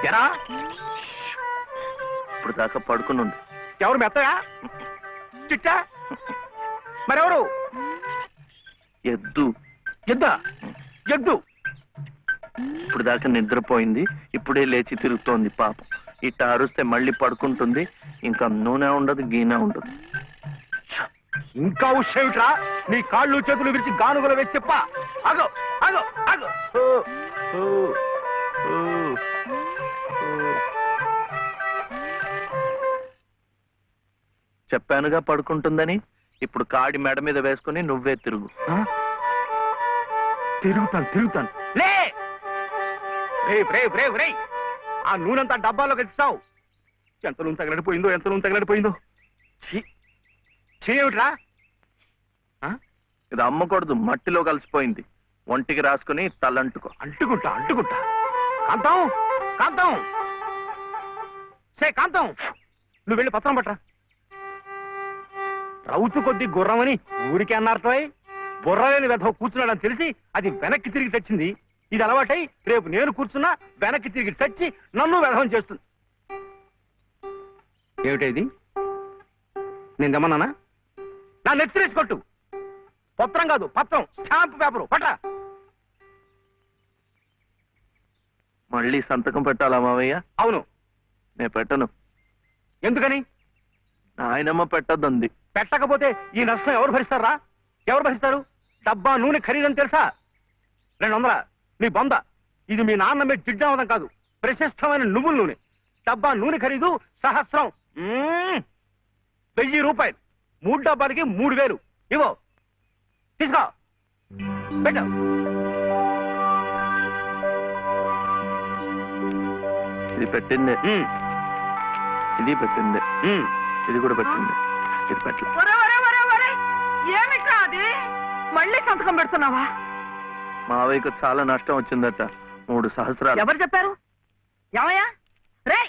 ఎరా ఇప్పుడు దాకా పడుకుని ఉంది. ఎవరు మెత్తయా చిట్టా మరెవరు? ఎద్దు. ఎద్దా? ఎద్దు ఇప్పుడు దాకా నిద్రపోయింది, ఇప్పుడే లేచి తిరుగుతోంది పాపం. ఇట్ట అరుస్తే మళ్ళీ పడుకుంటుంది, ఇంకా నూనె ఉండదు, గీనె ఉండదు. ఇంకా ఉషేమిట్రా? నీ కాళ్ళు చేతులు విరిచి గానుగలు వేసి చెప్పా. ఆగో ఆగో ఆగో. చెప్పానుగా పడుకుంటుందని. ఇప్పుడు కాడి మెడ మీద వేసుకుని నువ్వే తిరుగు. తిరుగుతాను. లే రే ఆ నూనెంతా డబ్బాలో తెచ్చావు. ఎంత నూనె తగలడిపోయిందో. ఏమిట్రా? ఇది అమ్మకూడదు, మట్టిలో కలిసిపోయింది. ఒంటికి రాసుకుని తలంటుకో. అంటుకుంటా. కాంతం కాంతం, నువ్వు వెళ్ళి పత్రం పట్టరా. రౌతు కొద్ది గుర్రమని ఊరికే అన్నారటో. బుర్రలేని వెధవ కూర్చున్నాడని తెలిసి అది వెనక్కి తిరిగి తెచ్చింది. ఇది అలవాటై రేపు నేను కూర్చున్నా వెనక్కి తిరిగి తెచ్చి నన్ను వెధవం చేస్తుంది. ఏమిటైది? నేను తెమ్మన్నానా? నా నెత్తిరేసి కొట్టు. పత్రం కాదు, పత్రం, స్టాంప్ పేపరు పట్రా. మళ్ళీ సంతకం పెట్టాలా మావయ్య? అవును. నేను పెట్టను. ఎందుకని? ఆయనమ్మ పెట్టద్దంది. పెట్టకపోతే ఈ నష్టం ఎవరు భరిస్తారా? ఎవరు భరిస్తారు? డబ్బా నూనె ఖరీదని తెలుసా? 200. నీ బొంద. ఇది మీ నాన్న మీద జిడ్డావదం కాదు, ప్రశస్తమైన నువ్వుల నూనె. డబ్బా నూనె ఖరీదు 1000. 1000 రూపాయలు. 3 డబ్బాలకి 3000. ఇవో తీసుకో, పెట్టు. ఇది పెట్టిందే, ఇది పెట్టిందే, ఇది కూడా పెట్టింది. ఇది పెట్ట. ఏమిట్రా అది? మళ్ళీ సంతకం పెడుతున్నావా? మావయ్యకు చాలా నష్టం వచ్చిందట, 3 సహస్రాలు. ఎవరు చెప్పారు? ఏమయ్యా రే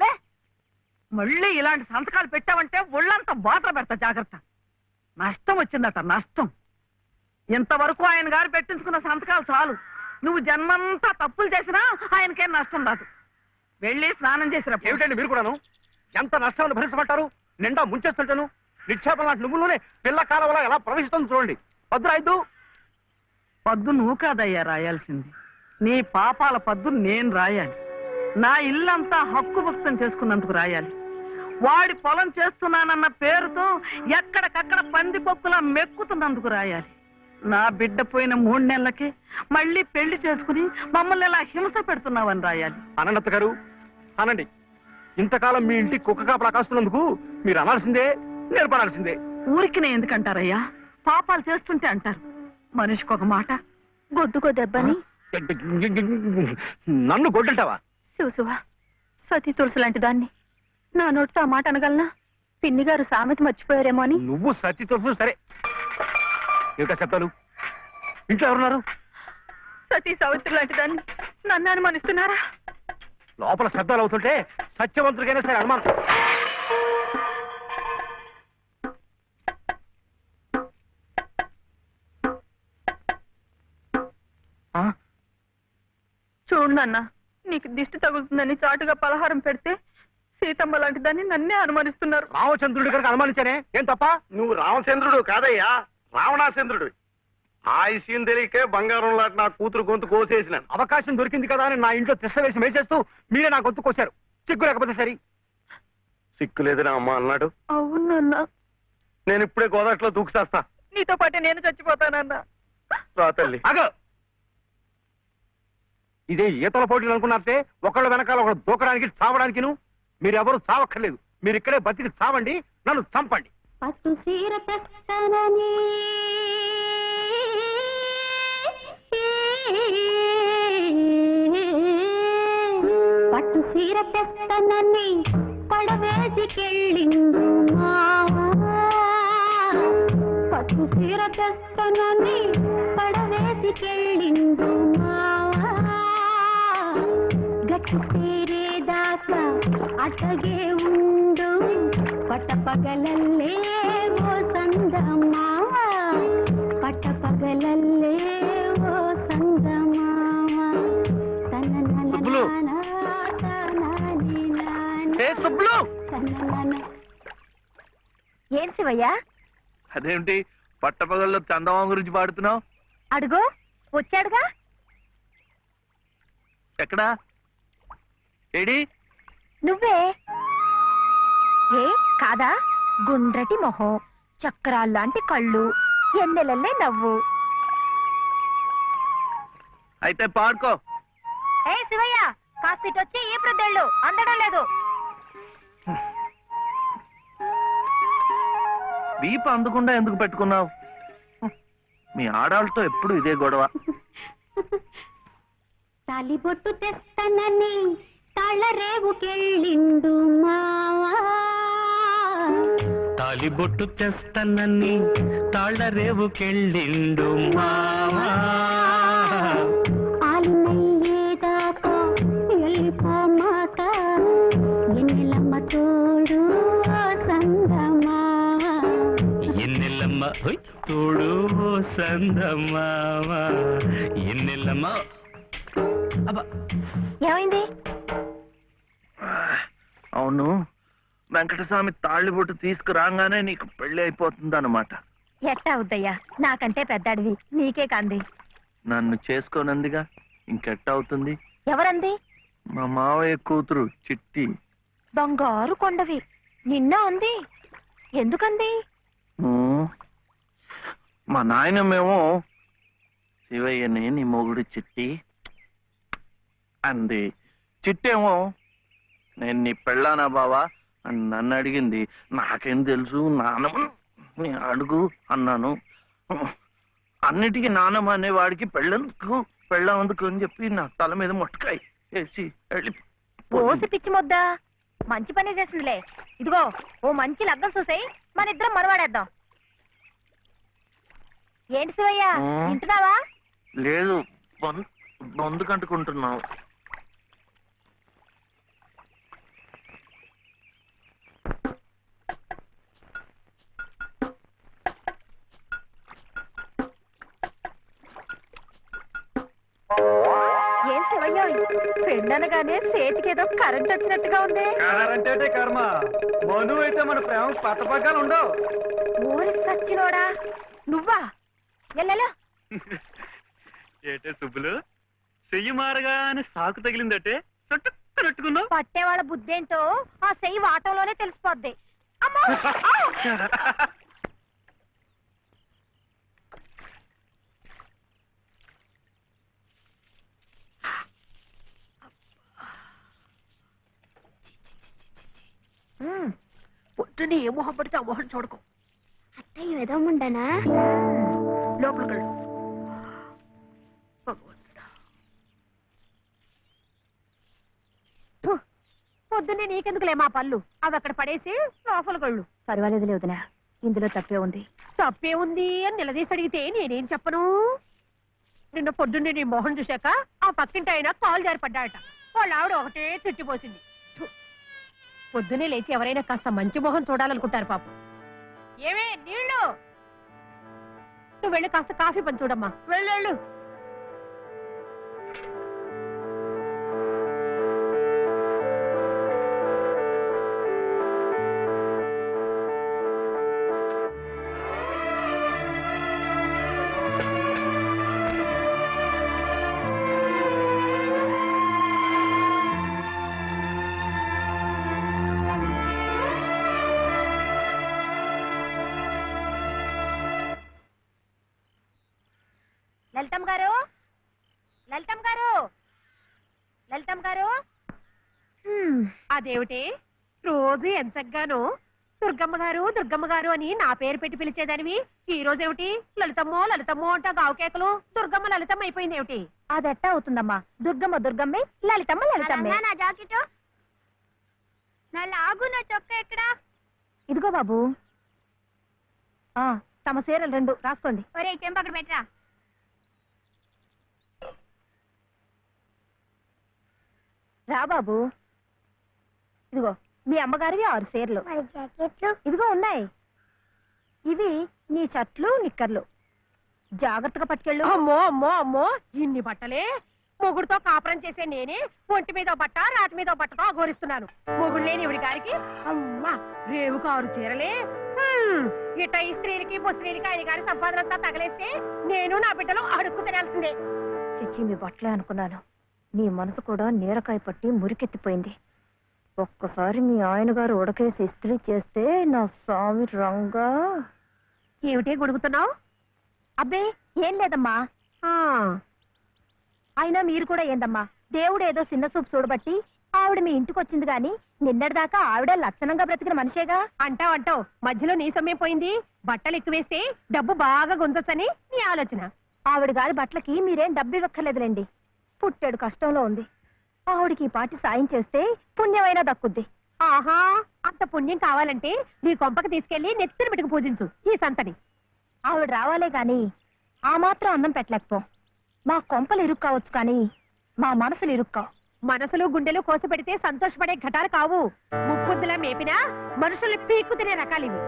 లే, మళ్ళీ ఇలాంటి సంతకాలు పెట్టావంటే ఒళ్ళంతా బాధ పెడతా, జాగ్రత్త. నష్టం వచ్చిందట, నష్టం. ఇంతవరకు ఆయన గారు పెట్టించుకున్న సంతకాలు చాలు. నువ్వు జన్మంతా తప్పులు చేసినా ఆయనకేం నష్టం రాదు. వెళ్ళి స్నానం చేసినప్పుడు. ఏమిటండి మీరు కూడాను? ఎంత నష్టాన్ని భరించమంటారు? నిండా ముంచేస్తుంటాను. నిక్షేపం లాంటి నువ్వులోనే పిల్ల కాలంలో ఎలా ప్రవేశిస్తుంది చూడండి. పద్దు పద్దు నువ్వు కాదయ్యా రాయాల్సింది. నీ పాపాల పద్దు నేను రాయాలి. నా ఇల్లంతా హక్కు భక్తం చేసుకున్నందుకు రాయాలి. వాడి పొలం చేస్తున్నానన్న పేరుతో ఎక్కడికక్కడ పందికొక్కులా మెక్కుతున్నందుకు రాయాలి. నా బిడ్డ పోయిన 3 నెలలకే మళ్ళీ పెళ్లి చేసుకుని మమ్మల్ని ఎలా హింస పెడుతున్నావని రాయాలి. అనంత గారు అనండి. ఇంతకాలం మీ ఇంటి కుక్క కాపలా కాస్తున్నందుకు మీరు అనాల్సిందే, నేర్పడాల్సిందే. ఊరికి నేను ఎందుకంటారయ్యా? పాపాలు చేస్తుంటే అంటారు. మనిషికి ఒక మాట. గొడ్డుకో దెబ్బని నన్ను గొడ్డంటావా? చూసువా, సతీ తులసి లాంటి దాన్ని నా నోటితో ఆ మాట అనగలనా? పిన్ని గారు సామెత మర్చిపోయారేమో అని. నువ్వు సతీ తులసి సరే. ఏమిటా శబ్దాలు? ఇంట్లో ఎవరున్నారు? సతీ సావిత్రి లాంటి దాన్ని నన్ను అనుమానిస్తున్నారా? లోపల శబ్దాలు అవుతుంటే సత్యవంతుడికైనా సరే అనుమానం. చూడు నాన్న, నీకు దిష్టి తగులుతుందని చాటుగా పలహారం పెడితే సీతమ్మ లాంటి దాన్ని నన్నే అనుమానిస్తున్నారు. రామచంద్రుడి గారికి అనుమానించానే, ఏం తప్ప? నువ్వు రామచంద్రుడు కాదయ్యా, రావణాచంద్రుడు. ఆ విషయం తెలియకే బంగారం లాంటి నా కూతురు గొంతు కోసేసినాను. అవకాశం దొరికింది కదా అని నా ఇంట్లో తిష్ట వేసి మేసేస్తూ మీరే నా గొంతు కోశారు. సిగ్గు లేకపోతే సరి. సిక్కు లేదని అమ్మ అన్నాడు. అవునన్నా, నేను ఇప్పుడే గోదాట్లో దూకుసేస్తా. నీతో పాటే నేను చచ్చిపోతానన్నా. రా తల్లి. అగో, ఇదే ఈతల పోటీలు అనుకున్నారంటే ఒకళ్ళ వెనకాల ఒకళ్ళు దూకడానికి చావడానికి మీరెవరు చావక్కర్లేదు. మీరు ఇక్కడే బతికి చావండి, నన్ను చంపండి. పట్టు సీర తెస్తానని పట్టు సీర తెస్తానని పడవేసికెళ్ళిండు మావా. పట్టు సీర తెస్తానని పడవేసికెళ్ళిండు మావా. గట్టు తీరేదాకా అటగే ఉండు పట్టపగలల్లే ఓ సందమావ. పట్టపగలల్లే ఓ సందమావ. తన సుబ్బులు ఏం శివయ్య అదేమిటి పట్టపగల్లో చందమామ గురించి పాడుతున్నావు? అడుగు వచ్చాడుగా. ఎక్కడా? ఏడి? నువ్వే ఏ కాదా? గుండ్రటి మొహం, చక్రాల్లాంటి కళ్ళు, ఎన్నెలల్లే నవ్వు. అయితే పాడుకో. ఏ శివయ్య కాస్తిటొచ్చి ఈ ప్రద్దెళ్ళు అందడం లేదు. వీపు అందకుండా ఎందుకు పెట్టుకున్నావు? మీ ఆడాళ్ళతో ఎప్పుడు ఇదే గొడవ. తాలిబొట్టు తెస్తానని తాళరేవుకెళ్ళిండు మావా. తాలిబొట్టు తెస్తానని తాళరేవుకెళ్ళిండు మావా. ఆలినయ్యేదాకా వెళ్ళిపోమాక ఎన్నెలమ్మ తోడు సందమావా. ఎన్నెల్లమ్మ తోడు సందమావా. ఎన్నెల్లమ్మ. అబ్బా ఏమైంది? అవును, వెంకటస్వామి తాళ్ళిబొట్టు తీసుకురాగానే నీకు పెళ్లి అయిపోతుంది అన్నమాట. ఎట్టా అవుద్దయ్యా, నాకంటే పెద్దాడివి, నీకే కంది. నన్ను చేసుకోనందిగా, ఇంకెట్ట అవుతుంది? ఎవరంది? మా మావయ్య కూతురు చిట్టి. బంగారు కొండవి, నిన్న ఉంది. ఎందుకంది? మా నాయనమేమో శివయ్యని నీ మొగుడు చిట్టి అంది. చిట్టేమో నేను నీ పెళ్ళానా బావా అని నన్ను అడిగింది. నాకేం తెలుసు, నానమ్మ అడుగు అన్నాను. అన్నిటికీ నానమ్మ అనేవాడికి పెళ్ళందుకు అని చెప్పి నా తల మీద మొట్టకాయ వేసి వెళ్ళి ఓసి పిచ్చి మొద్దా, మంచి పని చేసిందిలే. ఇదిగో ఓ మంచి లగ్గం చూసాయి, మన ఇద్దరం మరవాడేద్దాం. ఏంటి శివయ్య వింటున్నావా? లేదు, బొందు కంటుకుంటున్నావు. ఏం శివయ్య పెళ్ళనగానే చేతికేదో కరెంట్ వచ్చినట్టుగా ఉంది. అంటే కర్మ, మధు అయితే మన ప్రేమ పట్టపగ్గాలు ఉండవు. ఊరి సచ్చినోడా నువ్వా? ఎల్లెలో ఏటే సుబ్బులు, చెయ్యి మారగానే సాకు తగిలిందటే చుట్టుకున్నావు. పట్టేవాళ్ళ బుద్ధేంటో ఆ చెయ్యి వాటంలోనే తెలిసిపోద్ది. అమ్మో! పొద్దునే ఏ మొహం పడితే ఆ మొహం చూడకు. అత్తయ్య ఏదో ఉండనా లోపలికి వెళ్ళు. పొద్దున్నే నీకెందుకులే మా పళ్ళు, అవి అక్కడ పడేసి లోపలికి వెళ్ళు. పర్వాలేదు లేదునా, ఇందులో తప్పే ఉంది. తప్పే ఉంది అని నిలదీసి అడిగితే నేనేం చెప్పను? నిన్న పొద్దున్నే నీ మొహం చూశాక ఆ పక్కింటి ఆయన కాలు జారి పడ్డాడట. వాళ్ళ ఆవిడ ఒకటే తిట్టిపోసింది. పొద్దునే లేచి ఎవరైనా కాస్త మంచి మొహం చూడాలనుకుంటారు పాపం. ఏమే నీళ్ళు, నువ్వు వెళ్ళి కాస్త కాఫీ పని చూడమ్మా. వెళ్ళు. లలితమ్మ గారు అదేమిటి రోజు ఎంతగానో దుర్గమ్మ గారు అని నా పేరు పెట్టి పిలిచేదానివి, ఈ రోజు ఏమిటి లలితమ్మో అంట గావు కేకలు? దుర్గమ్మ లలితమ్మ అయిపోయింది ఏమిటి? అదెట్టా అవుతుందమ్మా, దుర్గమ్మే లలితమ్మే. నా జాకెట్ నా లాగు, నా చొక్క ఎక్కడా? ఇదిగో బాబు, తమ చీరలు 2 రాసుకోండి. ఒరే చెంప అక్కడ పెట్టరా. రా బాబు, ఇదిగో మీ అమ్మగారివి 6 చీరలు. జాకెట్లు ఇదిగో ఉన్నాయి. ఇవి నీ షర్ట్లు నిక్కర్లు, జాగ్రత్తగా పట్టుకెళ్ళు. అమ్మో ఇన్ని బట్టలే, మొగుడుతో కాపురం చేసే నేనే ఒంటి మీద బట్ట రాతి మీద బట్టతో అఘోరిస్తున్నాను. మొగుడు లేని ఇవిడి గారికి అమ్మా రేవు కారు చీరలే. ఇట్ట ఈ స్త్రీలకి ముస్త్రీలకి ఆయన గారి సంపాదన అంతా తగలేస్తే నేను నా బిడ్డలు అడుక్కు తినాల్సిందే. చిచ్చి మీ బట్టలే అనుకున్నాను. మీ మనసు కూడా నీరకాయ పట్టి మురికెత్తిపోయింది. ఒక్కసారి మీ ఆయన గారు ఉడకేసి ఇస్త్రీ చేస్తే నా స్వామి రంగా. ఏమిటే గొడుగుతున్నావు? అబ్బే ఏం లేదమ్మా. అయినా మీరు కూడా ఏందమ్మా, దేవుడు ఏదో చిన్న చూపు చూడబట్టి ఆవిడ మీ ఇంటికి వచ్చింది గాని నిన్నటిదాకా ఆవిడ లక్షణంగా బ్రతికిన మనిషేగా. అంటావు మధ్యలో నీ సమయం పోయింది. బట్టలు ఎక్కువేస్తే డబ్బు బాగా గుంజొచ్చని నీ ఆలోచన. ఆవిడ గారి బట్టలకి మీరేం డబ్బు ఇవ్వక్కర్లేదులేండి. పుట్టాడు కష్టంలో ఉంది. ఆవిడికి ఈ పాటి సాయం చేస్తే పుణ్యమైనా దక్కుద్ది. ఆహా, అంత పుణ్యం కావాలంటే నీ కొంపకి తీసుకెళ్లి నెత్తిన పెట్టుకు పూజించు ఈ సంతని. ఆవిడ రావాలే గాని ఆ మాత్రం అన్నం పెట్టలేకపో. మా కొంపలు ఇరుక్కు కావచ్చు కానీ మా మనసులు ఇరుక్కావు. మనసులు గుండెలు కోసి పెడితే సంతోషపడే ఘటాలు కావు. ముప్పుద్దులా మేపినా మనుషుల్ని పీక్కు తినే రకాలివి.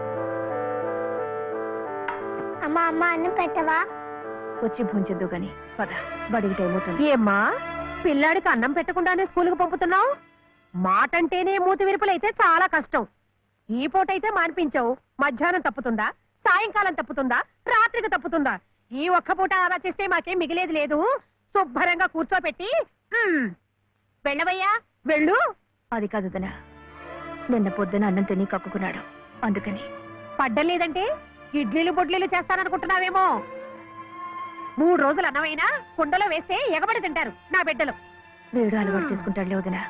అమ్మా అమ్మ అన్నం పెట్టవా? వచ్చి భుంచొద్దు గాని పద, బడికి టైం అవుతుంది. ఏమ్మా పిల్లాడికి అన్నం పెట్టకుండానే స్కూలుకు పంపుతున్నావు? మాటంటేనే మూతి విరుపులైతే చాలా కష్టం. ఈ పూటైతే మానిపించావు, మధ్యాహ్నం తప్పుతుందా, సాయంకాలం తప్పుతుందా, రాత్రికి తప్పుతుందా? ఈ ఒక్క పూట అలా చేస్తే మాకేం మిగిలేదు లేదు. శుభ్రంగా కూర్చోపెట్టి వెళ్ళవయ్యా వెళ్ళు. అది కాదు దనా, నిన్న పొద్దున అన్నం తిని కక్కుకున్నాడు, అందుకని. పడ్డలేదంటే ఇడ్లీలు బొడ్లీలు చేస్తాననుకుంటున్నావేమో. 3 రోజులు అన్నమైనా కుండలో వేస్తే ఎగబడి తింటారు నా బిడ్డలు. వేడు అలవాటు చేసుకుంటాడులే వదినా.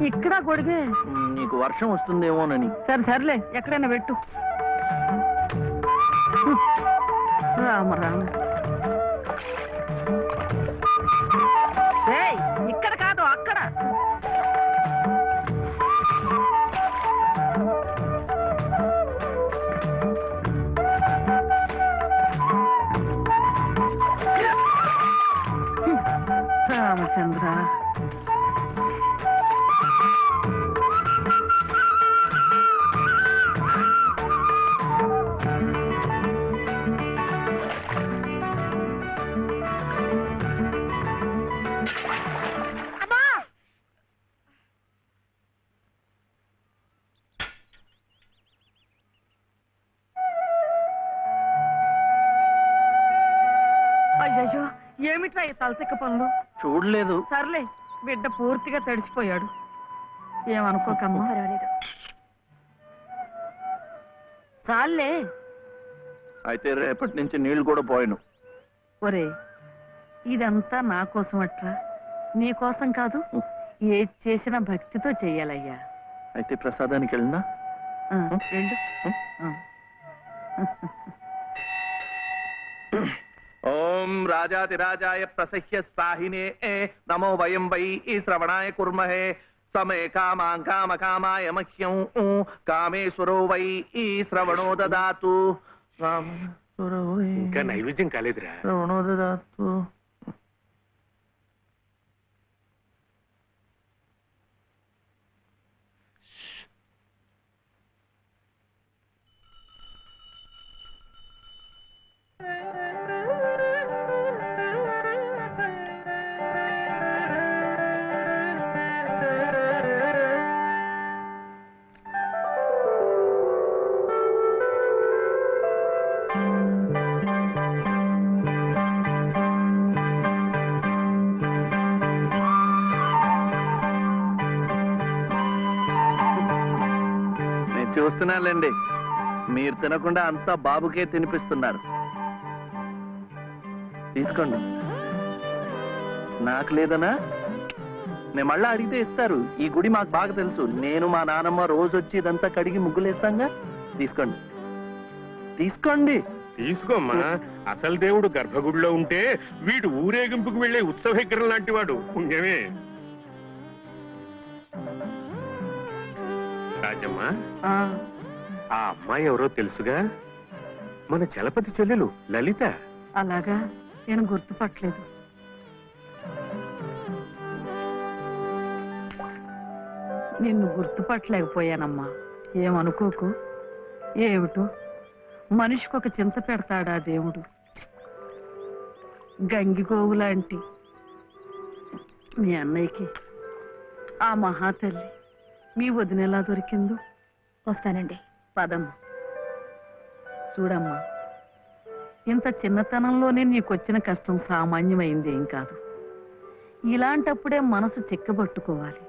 ఇక్కడ గొడిగే. నీకు వర్షం వస్తుందేమోనని. సర్లే ఎక్కడైనా పెట్టు. రామ రామ. ఏయ్, ఇక్కడ కాదు అక్కడ. రామచంద్ర, అయ్యయ్యో ఏమిట్రా ఈ తలసిక్క పనులు? చూడలేదు. సర్లే, బిడ్డ పూర్తిగా తడిసిపోయాడు. ఏమనుకోకమ్మా. పర్వాలేదు. చాలే. అయితే రేపటి నుంచి నీళ్లు కూడా పోయాను. ఒరే, ఇదంతా నా కోసం అట్రా, నీ కోసం కాదు. ఏది చేసినా భక్తితో చెయ్యాలయ్యా. అయితే ప్రసాదానికి వెళ్ళినా వెళ్ళు. ఓం రాజాతిరాజాయ ప్రసహ్య సాహినే నమో వయం వై శ్రవణాయ కుర్మహే సమే కామాం కామ కామాయ మహ్యం కామేశ్వరో వై శ్రవణో దదాతు. కామేశ్వరో వై ఇంకా నైవేద్యం కాలేదురా. శ్రవణో దదాతు. చూస్తున్నానులేండి, మీరు తినకుండా అంతా బాబుకే తినిపిస్తున్నారు. తీసుకోండి. నాకు లేదనా? నేను మళ్ళా అడిగితే ఇస్తారు. ఈ గుడి మాకు బాగా తెలుసు. నేను మా నానమ్మ రోజు వచ్చి ఇదంతా కడిగి ముగ్గులేస్తాంగా. తీసుకోండి, తీసుకోండి. తీసుకోమ్మా. అసలు దేవుడు గర్భగుడిలో ఉంటే వీడు ఊరేగింపుకు వెళ్లే ఉత్సవ విగ్రహం లాంటి వాడు. పుణ్యమే. రాజమ్మా, ఆ అమ్మాయి ఎవరో తెలుసుగా? మన చలపతి చెల్లెలు లలిత. అలాగా, నేను గుర్తుపట్టలేదు. నిన్ను గుర్తుపట్టలేకపోయానమ్మా, ఏమనుకోకు. ఏమిటో మనిషికి ఒక చింత పెడతాడా దేవుడు. గంగిగోవు లాంటి మీ అన్నయ్యకి ఆ మహాతల్లి మీ వదిన ఎలా దొరికిందో. వస్తానండి. పదమ్మ. చూడమ్మా, ఇంత చిన్నతనంలోనే నీకొచ్చిన కష్టం సామాన్యమైంది ఏం కాదు. ఇలాంటప్పుడే మనసు చిక్కబట్టుకోవాలి.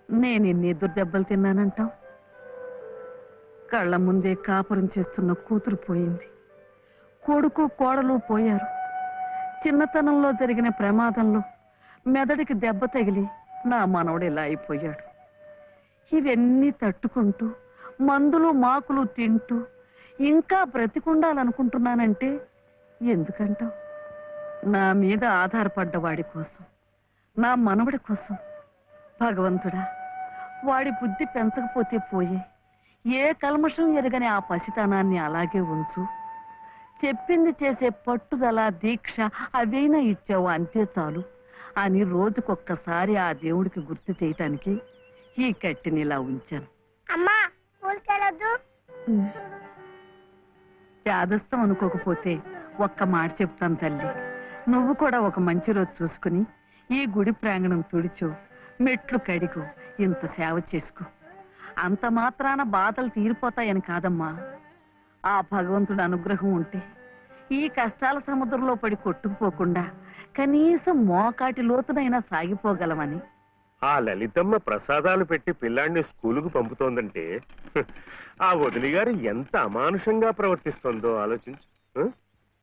నేను ఎన్ని ఎదురు దెబ్బలు తిన్నానంటావు? కళ్ళ ముందే కాపురం చేస్తున్న కూతురు పోయింది, కొడుకు కోడలు పోయారు. చిన్నతనంలో జరిగిన ప్రమాదంలో మెదడికి దెబ్బ తగిలి నా మనవడు ఇలా అయిపోయాడు. ఇవన్నీ తట్టుకుంటూ మందులు మాకులు తింటూ ఇంకా బ్రతికుండాలనుకుంటున్నానంటే ఎందుకంటావు? నా మీద ఆధారపడ్డ వాడి కోసం, నా మనవడి కోసం. భగవంతుడా, వాడి బుద్ధి పెంచకపోతే పోయే, ఏ కల్మషం ఎరగని ఆ పసితనాన్ని అలాగే ఉంచు. చెప్పింది చేసే పట్టుదల, దీక్ష అవైనా ఇచ్చావు అంతే చాలు అని రోజుకొక్కసారి ఆ దేవుడికి గుర్తు చేయటానికి ఈ కట్టిని ఇలా ఉంచాను. అమ్మా, స్కూల్కెళ్ళొద్దు. చాదస్తం అనుకోకపోతే ఒక్క మాట చెప్తాను తల్లి. నువ్వు కూడా ఒక మంచి రోజు చూసుకుని ఈ గుడి ప్రాంగణం తుడిచో, మెట్లు కడిగో, ఇంత సేవ చేసుకో. అంత మాత్రాన బాధలు తీరిపోతాయని కాదమ్మా. ఆ భగవంతుడి అనుగ్రహం ఉంటే ఈ కష్టాల సముద్రంలో పడి కొట్టుకుపోకుండా కనీసం మోకాటి లోతునైనా సాగిపోగలమని. ఆ లలితమ్మ ప్రసాదాలు పెట్టి పిల్లాడిని స్కూలుకు పంపుతోందంటే ఆ వదిలి గారు ఎంత అమానుషంగా ప్రవర్తిస్తోందో ఆలోచించు.